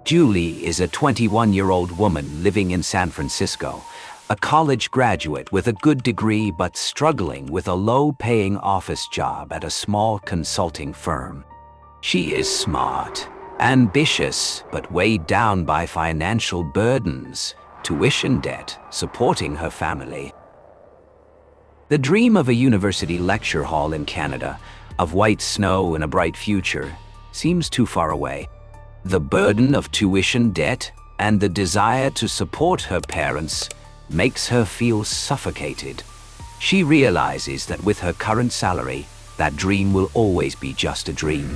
Julie is a 21-year-old woman living in San Francisco, a college graduate with a good degree but struggling with a low-paying office job at a small consulting firm. She is smart, ambitious, but weighed down by financial burdens, tuition debt, supporting her family. The dream of a university lecture hall in Canada, of white snow and a bright future, seems too far away. The burden of tuition debt and the desire to support her parents makes her feel suffocated. She realizes that with her current salary, that dream will always be just a dream.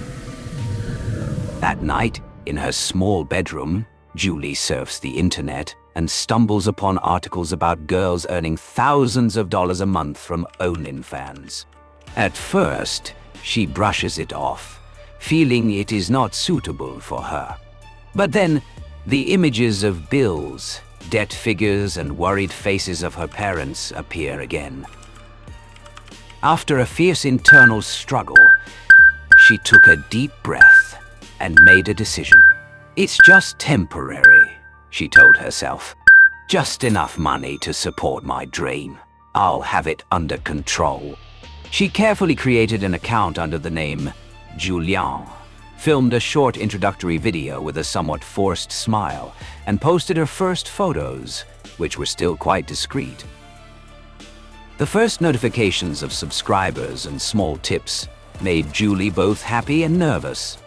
That night, in her small bedroom, Julie surfs the internet and stumbles upon articles about girls earning thousands of dollars a month from OnlyFans. At first, she brushes it off, feeling it is not suitable for her. But then, the images of bills, debt figures, and worried faces of her parents appear again. After a fierce internal struggle, she took a deep breath and made a decision. "It's just temporary," she told herself. "Just enough money to support my dream. I'll have it under control." She carefully created an account under the name Julien, filmed a short introductory video with a somewhat forced smile, and posted her first photos, which were still quite discreet. The first notifications of subscribers and small tips made Julie both happy and nervous.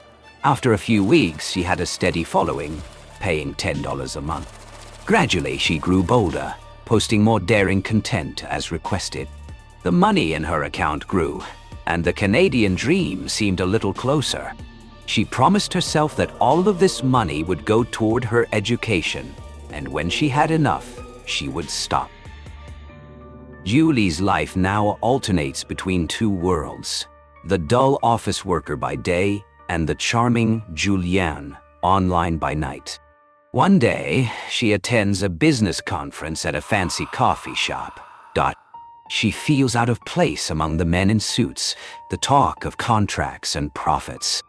After a few weeks, she had a steady following, paying $10 a month. Gradually, she grew bolder, posting more daring content as requested. The money in her account grew, and the Canadian dream seemed a little closer. She promised herself that all of this money would go toward her education, and when she had enough, she would stop. Julie's life now alternates between two worlds: the dull office worker by day and the charming Julien online by night. One day, she attends a business conference at a fancy coffee shop. She feels out of place among the men in suits, the talk of contracts and profits.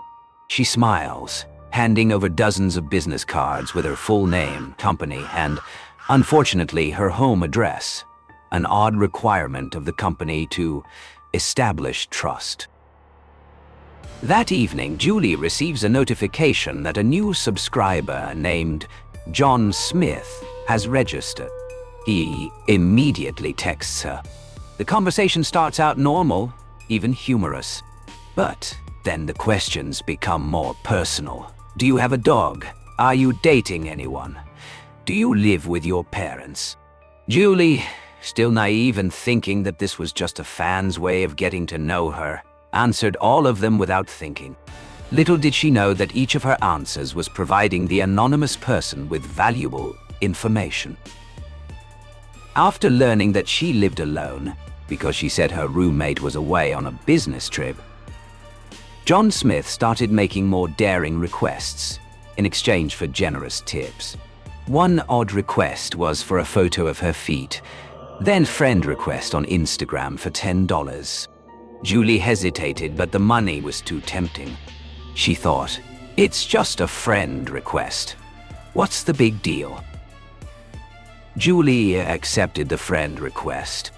She smiles, handing over dozens of business cards with her full name, company, and, unfortunately, her home address, an odd requirement of the company to establish trust. That evening, Julie receives a notification that a new subscriber named John Smith has registered. He immediately texts her. The conversation starts out normal, even humorous. But then the questions become more personal. Do you have a dog? Are you dating anyone? Do you live with your parents? Julie, still naive and thinking that this was just a fan's way of getting to know her, answered all of them without thinking. Little did she know that each of her answers was providing the anonymous person with valuable information. After learning that she lived alone, because she said her roommate was away on a business trip, John Smith started making more daring requests in exchange for generous tips. One odd request was for a photo of her feet, then friend request on Instagram for $10. Julie hesitated, but the money was too tempting. She thought, "It's just a friend request. What's the big deal?" Julie accepted the friend request.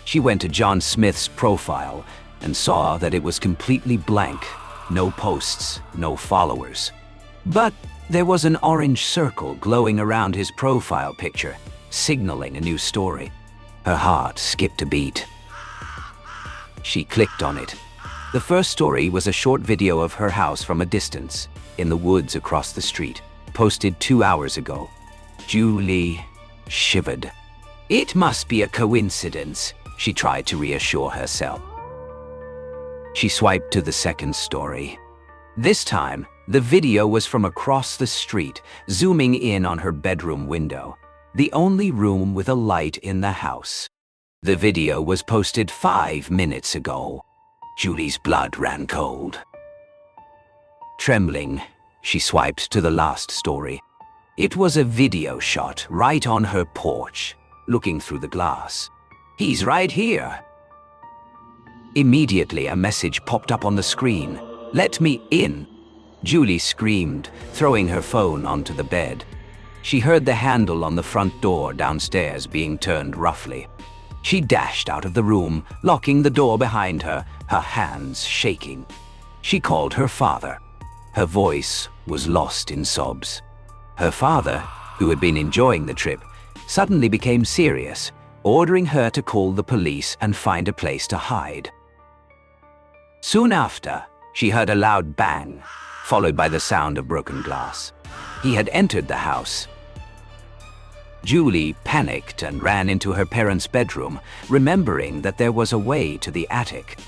She went to John Smith's profile and saw that it was completely blank. No posts, no followers. But there was an orange circle glowing around his profile picture, signaling a new story. Her heart skipped a beat. She clicked on it. The first story was a short video of her house from a distance, in the woods across the street, posted 2 hours ago. Julie shivered. It must be a coincidence, she tried to reassure herself. She swiped to the second story. This time, the video was from across the street, zooming in on her bedroom window, the only room with a light in the house. The video was posted 5 minutes ago. Julie's blood ran cold. Trembling, she swiped to the last story. It was a video shot right on her porch, looking through the glass. "He's right here." Immediately, a message popped up on the screen. "Let me in." Julie screamed, throwing her phone onto the bed. She heard the handle on the front door downstairs being turned roughly. She dashed out of the room, locking the door behind her, her hands shaking. She called her father. Her voice was lost in sobs. Her father, who had been enjoying the trip, suddenly became serious, ordering her to call the police and find a place to hide. Soon after, she heard a loud bang, followed by the sound of broken glass. He had entered the house. Julie panicked and ran into her parents' bedroom, remembering that there was a way to the attic.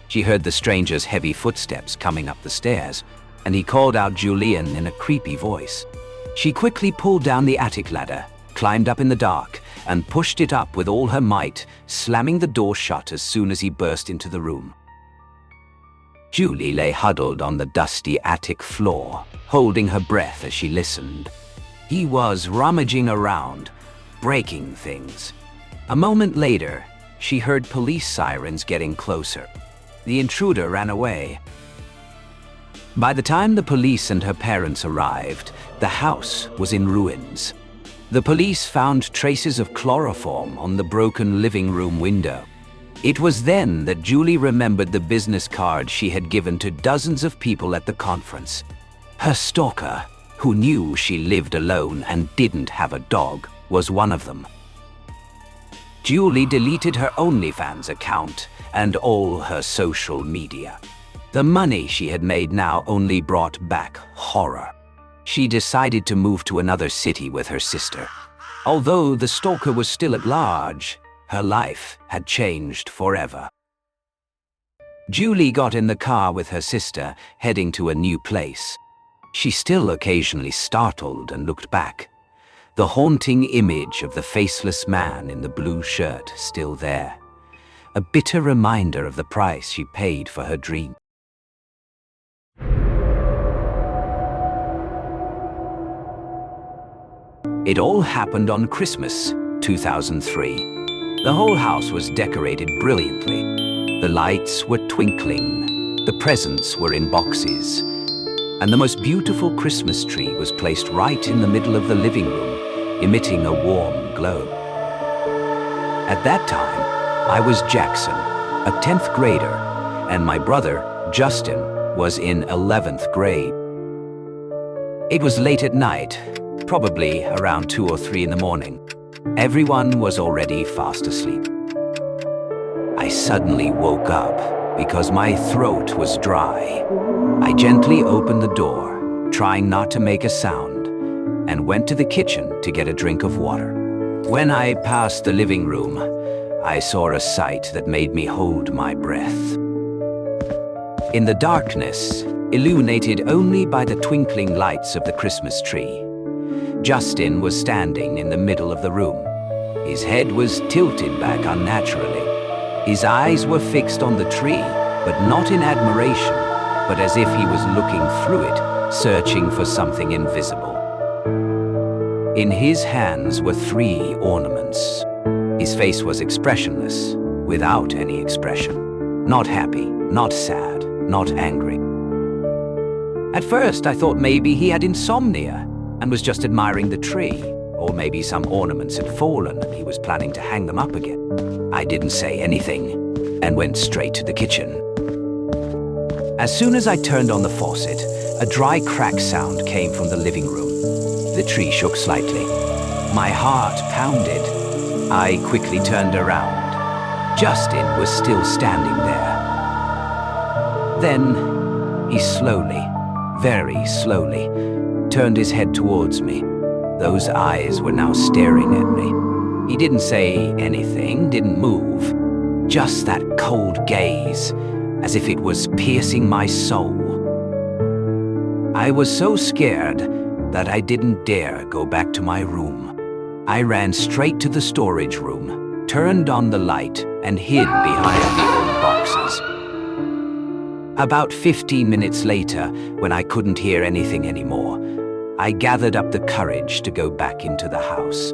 She heard the stranger's heavy footsteps coming up the stairs, and he called out Julian in a creepy voice. She quickly pulled down the attic ladder, climbed up in the dark, and pushed it up with all her might, slamming the door shut as soon as he burst into the room. Julie lay huddled on the dusty attic floor, holding her breath as she listened. He was rummaging around, breaking things. A moment later, she heard police sirens getting closer. The intruder ran away. By the time the police and her parents arrived, the house was in ruins. The police found traces of chloroform on the broken living room window. It was then that Julie remembered the business card she had given to dozens of people at the conference. Her stalker, who knew she lived alone and didn't have a dog, was one of them. Julie deleted her OnlyFans account and all her social media. The money she had made now only brought back horror. She decided to move to another city with her sister. Although the stalker was still at large, her life had changed forever. Julie got in the car with her sister, heading to a new place. She still occasionally startled and looked back. The haunting image of the faceless man in the blue shirt still there. A bitter reminder of the price she paid for her dream. It all happened on Christmas, 2003. The whole house was decorated brilliantly. The lights were twinkling, the presents were in boxes, and the most beautiful Christmas tree was placed right in the middle of the living room, emitting a warm glow. At that time, I was Jackson, a 10th grader, and my brother, Justin, was in 11th grade. It was late at night, probably around 2 or 3 in the morning. Everyone was already fast asleep. I suddenly woke up because my throat was dry. I gently opened the door, trying not to make a sound, and went to the kitchen to get a drink of water. When I passed the living room, I saw a sight that made me hold my breath. In the darkness, illuminated only by the twinkling lights of the Christmas tree, Justin was standing in the middle of the room. His head was tilted back unnaturally. His eyes were fixed on the tree, but not in admiration, but as if he was looking through it, searching for something invisible. In his hands were 3 ornaments. His face was expressionless, without any expression. Not happy, not sad, not angry. At first, I thought maybe he had insomnia and was just admiring the tree, or maybe some ornaments had fallen and he was planning to hang them up again. I didn't say anything and went straight to the kitchen. As soon as I turned on the faucet, a dry crack sound came from the living room. The tree shook slightly. My heart pounded. I quickly turned around. Justin was still standing there. Then he slowly, very slowly, turned his head towards me. Those eyes were now staring at me. He didn't say anything, didn't move. Just that cold gaze, as if it was piercing my soul. I was so scared that I didn't dare go back to my room. I ran straight to the storage room, turned on the light, and hid behind the old boxes. About 15 minutes later, when I couldn't hear anything anymore, I gathered up the courage to go back into the house.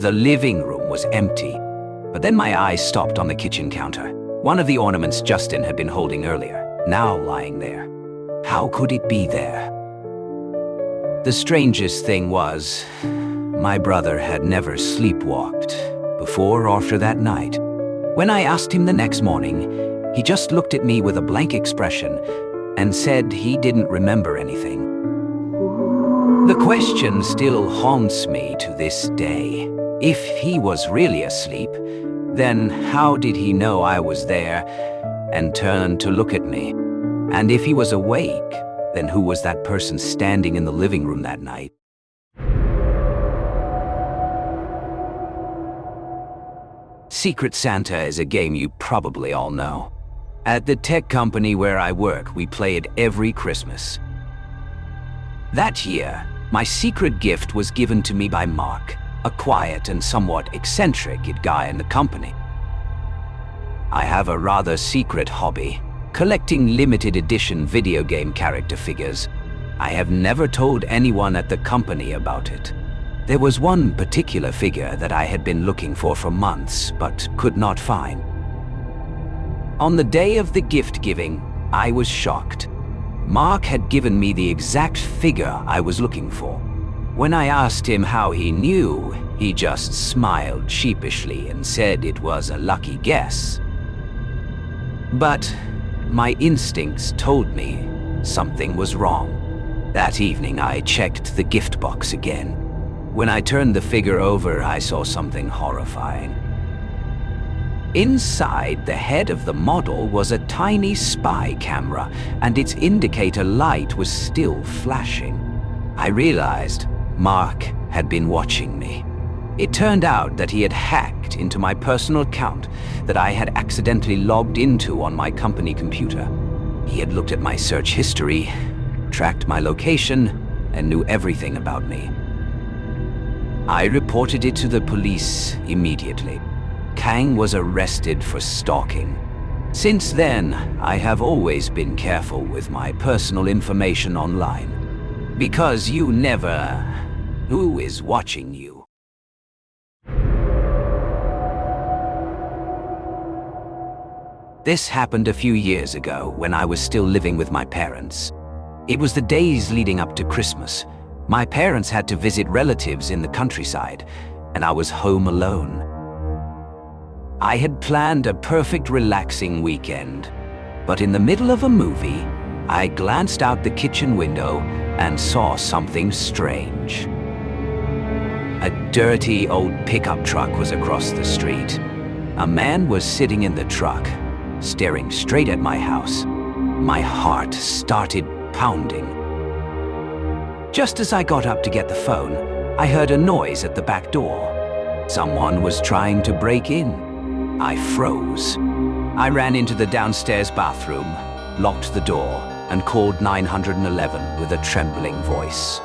The living room was empty, but then my eyes stopped on the kitchen counter. One of the ornaments Justin had been holding earlier, now lying there. How could it be there? The strangest thing was, my brother had never sleepwalked before or after that night. When I asked him the next morning, he just looked at me with a blank expression and said he didn't remember anything. The question still haunts me to this day. If he was really asleep, then how did he know I was there and turn to look at me? And if he was awake, then who was that person standing in the living room that night? Secret Santa is a game you probably all know. At the tech company where I work, we play it every Christmas. That year, my secret gift was given to me by Mark, a quiet and somewhat eccentric guy in the company. I have a rather secret hobby, collecting limited edition video game character figures. I have never told anyone at the company about it. There was one particular figure that I had been looking for months, but could not find. On the day of the gift giving, I was shocked. Mark had given me the exact figure I was looking for. When I asked him how he knew, he just smiled sheepishly and said it was a lucky guess. But my instincts told me something was wrong. That evening, I checked the gift box again. When I turned the figure over, I saw something horrifying. Inside the head of the model was a tiny spy camera, and its indicator light was still flashing. I realized Mark had been watching me. It turned out that he had hacked into my personal account that I had accidentally logged into on my company computer. He had looked at my search history, tracked my location, and knew everything about me. I reported it to the police immediately. Kang was arrested for stalking. Since then, I have always been careful with my personal information online. Because you never know who is watching you. This happened a few years ago when I was still living with my parents. It was the days leading up to Christmas. My parents had to visit relatives in the countryside, and I was home alone. I had planned a perfect relaxing weekend, but in the middle of a movie, I glanced out the kitchen window and saw something strange. A dirty old pickup truck was across the street. A man was sitting in the truck, staring straight at my house. My heart started pounding. Just as I got up to get the phone, I heard a noise at the back door. Someone was trying to break in. I froze. I ran into the downstairs bathroom, locked the door, and called 911 with a trembling voice.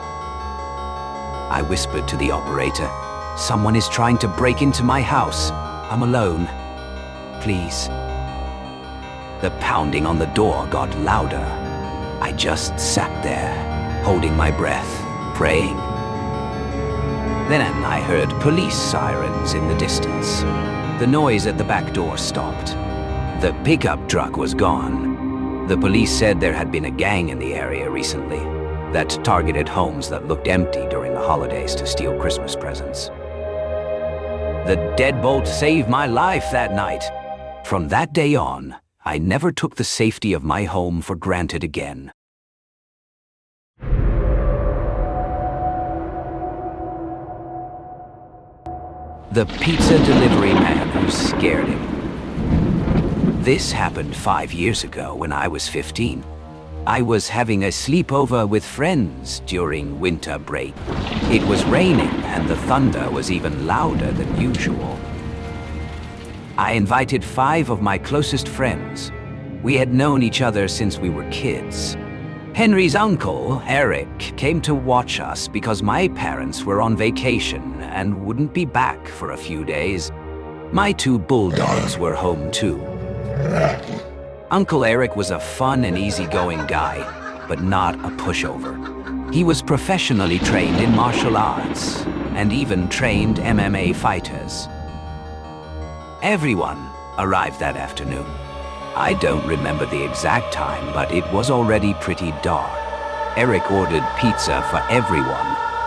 I whispered to the operator, "Someone is trying to break into my house. I'm alone. Please." The pounding on the door got louder. I just sat there, holding my breath, praying. Then I heard police sirens in the distance. The noise at the back door stopped. The pickup truck was gone. The police said there had been a gang in the area recently that targeted homes that looked empty during the holidays to steal Christmas presents. The deadbolt saved my life that night. From that day on, I never took the safety of my home for granted again. The pizza delivery man who scared him. This happened 5 years ago when I was 15. I was having a sleepover with friends during winter break. It was raining and the thunder was even louder than usual. I invited 5 of my closest friends. We had known each other since we were kids. Henry's uncle, Eric, came to watch us because my parents were on vacation and wouldn't be back for a few days. My 2 bulldogs were home too. Uncle Eric was a fun and easygoing guy, but not a pushover. He was professionally trained in martial arts and even trained MMA fighters. Everyone arrived that afternoon. I don't remember the exact time, but it was already pretty dark. Eric ordered pizza for everyone,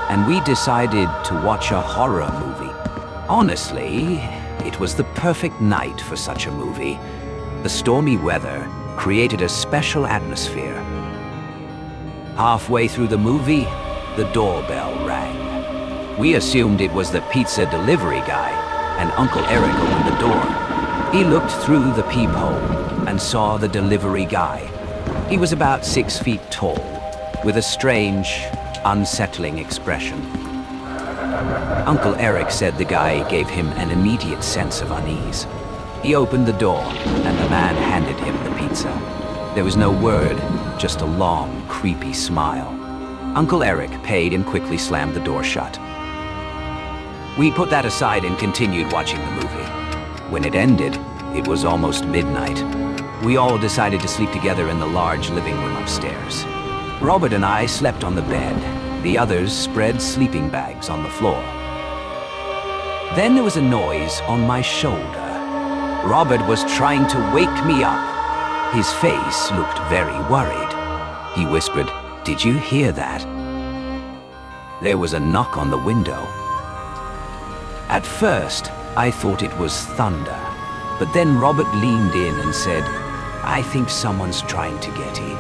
and we decided to watch a horror movie. Honestly, it was the perfect night for such a movie. The stormy weather created a special atmosphere. Halfway through the movie, the doorbell rang. We assumed it was the pizza delivery guy, and Uncle Eric opened the door. He looked through the peephole and saw the delivery guy. He was about 6 feet tall, with a strange, unsettling expression. Uncle Eric said the guy gave him an immediate sense of unease. He opened the door, and the man handed him the pizza. There was no word, just a long, creepy smile. Uncle Eric paid and quickly slammed the door shut. We put that aside and continued watching the movie. When it ended, it was almost midnight. We all decided to sleep together in the large living room upstairs. Robert and I slept on the bed. The others spread sleeping bags on the floor. Then there was a noise on my shoulder. Robert was trying to wake me up. His face looked very worried. He whispered, "Did you hear that?" There was a knock on the window. At first, I thought it was thunder, but then Robert leaned in and said, "I think someone's trying to get in."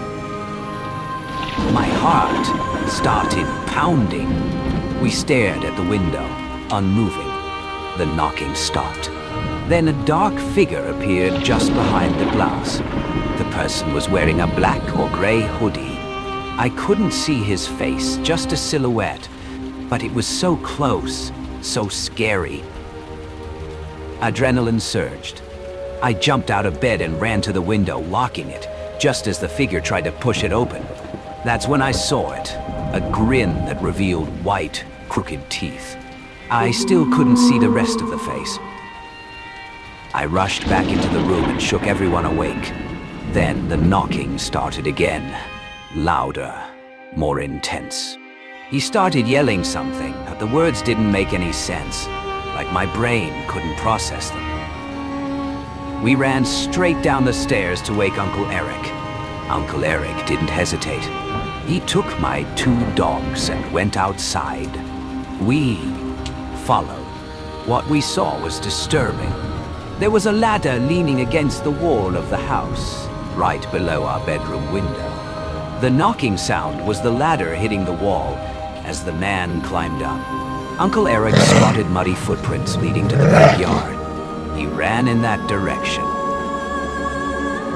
My heart started pounding. We stared at the window, unmoving. The knocking stopped. Then a dark figure appeared just behind the glass. The person was wearing a black or gray hoodie. I couldn't see his face, just a silhouette, but it was so close, so scary. Adrenaline surged. I jumped out of bed and ran to the window, locking it, just as the figure tried to push it open. That's when I saw it, a grin that revealed white, crooked teeth. I still couldn't see the rest of the face. I rushed back into the room and shook everyone awake. Then the knocking started again, louder, more intense. He started yelling something, but the words didn't make any sense, like my brain couldn't process them. We ran straight down the stairs to wake Uncle Eric. Uncle Eric didn't hesitate. He took my 2 dogs and went outside. We followed. What we saw was disturbing. There was a ladder leaning against the wall of the house, right below our bedroom window. The knocking sound was the ladder hitting the wall as the man climbed up. Uncle Eric spotted muddy footprints leading to the backyard. He ran in that direction.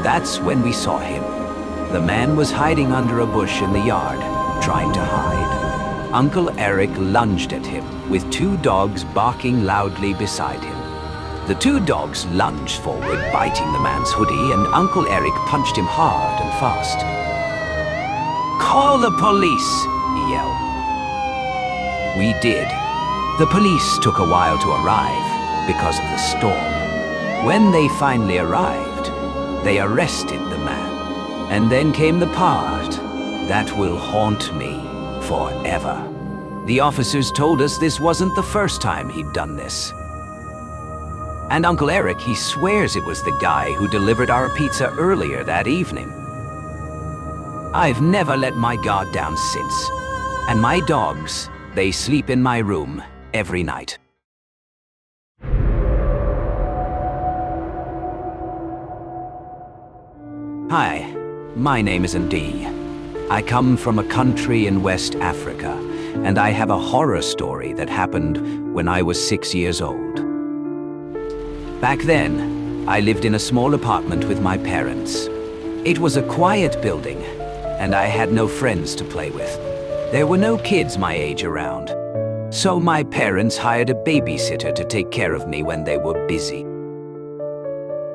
That's when we saw him. The man was hiding under a bush in the yard, trying to hide. Uncle Eric lunged at him, with 2 dogs barking loudly beside him. The 2 dogs lunged forward, biting the man's hoodie, and Uncle Eric punched him hard and fast. "Call the police!" he yelled. We did. The police took a while to arrive because of the storm. When they finally arrived, they arrested the man. And then came the part that will haunt me forever. The officers told us this wasn't the first time he'd done this. And Uncle Eric, he swears it was the guy who delivered our pizza earlier that evening. I've never let my guard down since. And my dogs, they sleep in my room every night. Hi, my name is Andy. I come from a country in West Africa, and I have a horror story that happened when I was 6 years old. Back then, I lived in a small apartment with my parents. It was a quiet building, and I had no friends to play with. There were no kids my age around, so my parents hired a babysitter to take care of me when they were busy.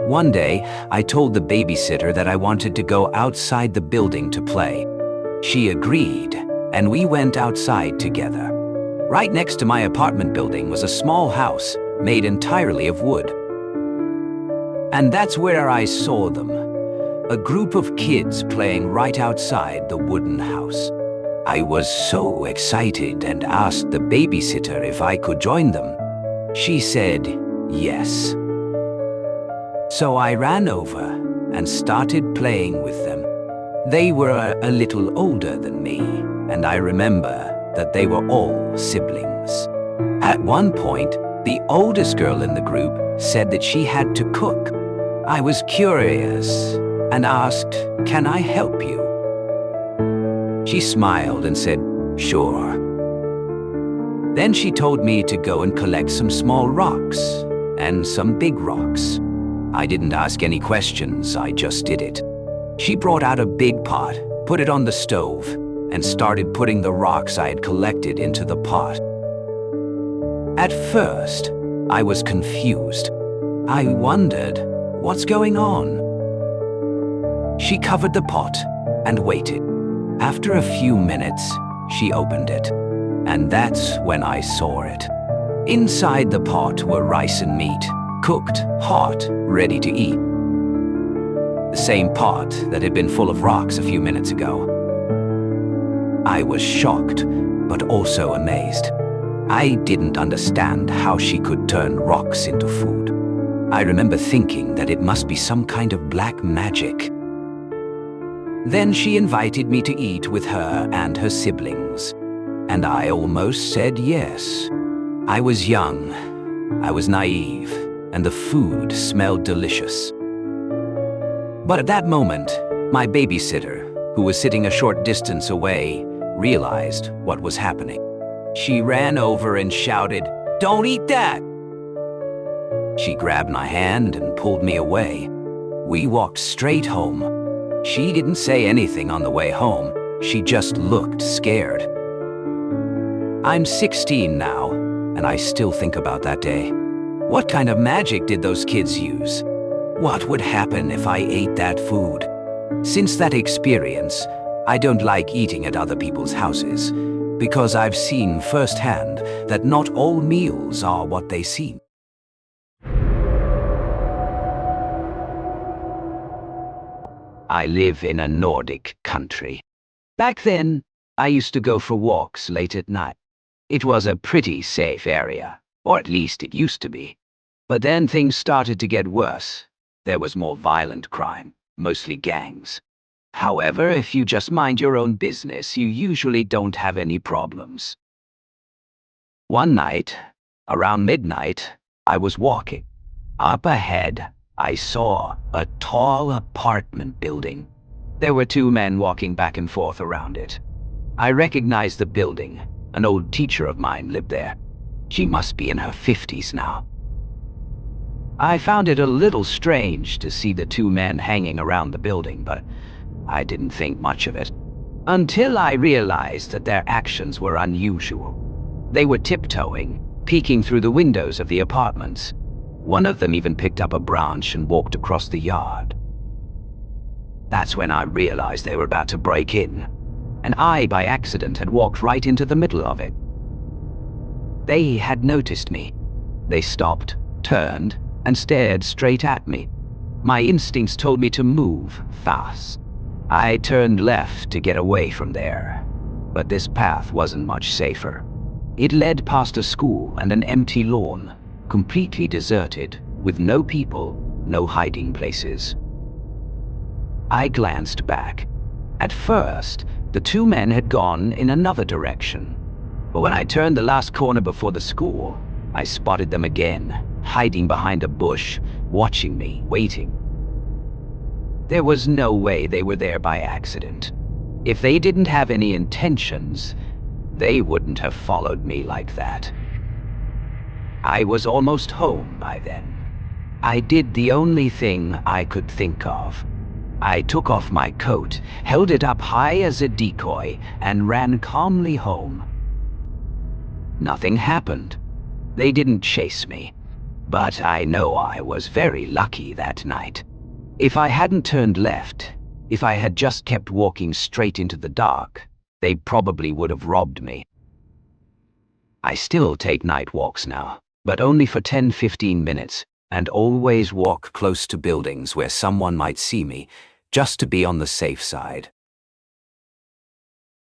One day, I told the babysitter that I wanted to go outside the building to play. She agreed, and we went outside together. Right next to my apartment building was a small house made entirely of wood. And that's where I saw them, a group of kids playing right outside the wooden house. I was so excited and asked the babysitter if I could join them. She said yes. So I ran over and started playing with them. They were a little older than me, and I remember that they were all siblings. At one point, the oldest girl in the group said that she had to cook. I was curious and asked, "Can I help you?" She smiled and said, "Sure." Then she told me to go and collect some small rocks and some big rocks. I didn't ask any questions, I just did it. She brought out a big pot, put it on the stove, and started putting the rocks I had collected into the pot. At first, I was confused. I wondered, what's going on? She covered the pot and waited. After a few minutes, she opened it. And that's when I saw it. Inside the pot were rice and meat, cooked, hot, ready to eat. The same pot that had been full of rocks a few minutes ago. I was shocked, but also amazed. I didn't understand how she could turn rocks into food. I remember thinking that it must be some kind of black magic. Then she invited me to eat with her and her siblings. And I almost said yes. I was young, I was naive, and the food smelled delicious. But at that moment, my babysitter, who was sitting a short distance away, realized what was happening. She ran over and shouted, "Don't eat that!" She grabbed my hand and pulled me away. We walked straight home. She didn't say anything on the way home. She just looked scared. I'm 16 now, and I still think about that day. What kind of magic did those kids use? What would happen if I ate that food? Since that experience, I don't like eating at other people's houses, because I've seen firsthand that not all meals are what they seem. I live in a Nordic country. Back then, I used to go for walks late at night. It was a pretty safe area, or at least it used to be. But then things started to get worse. There was more violent crime, mostly gangs. However, if you just mind your own business, you usually don't have any problems. One night, around midnight, I was walking. Up ahead, I saw a tall apartment building. There were two men walking back and forth around it. I recognized the building. An old teacher of mine lived there. She must be in her 50s now. I found it a little strange to see the two men hanging around the building, but I didn't think much of it. Until I realized that their actions were unusual. They were tiptoeing, peeking through the windows of the apartments. One of them even picked up a branch and walked across the yard. That's when I realized they were about to break in. And I, by accident, had walked right into the middle of it. They had noticed me. They stopped, turned, and stared straight at me. My instincts told me to move fast. I turned left to get away from there. But this path wasn't much safer. It led past a school and an empty lawn, completely deserted, with no people, no hiding places. I glanced back. At first, the two men had gone in another direction. But when I turned the last corner before the school, I spotted them again, hiding behind a bush, watching me, waiting. There was no way they were there by accident. If they didn't have any intentions, they wouldn't have followed me like that. I was almost home by then. I did the only thing I could think of. I took off my coat, held it up high as a decoy, and ran calmly home. Nothing happened. They didn't chase me. But I know I was very lucky that night. If I hadn't turned left, if I had just kept walking straight into the dark, they probably would have robbed me. I still take night walks now, but only for 10-15 minutes, and always walk close to buildings where someone might see me, just to be on the safe side.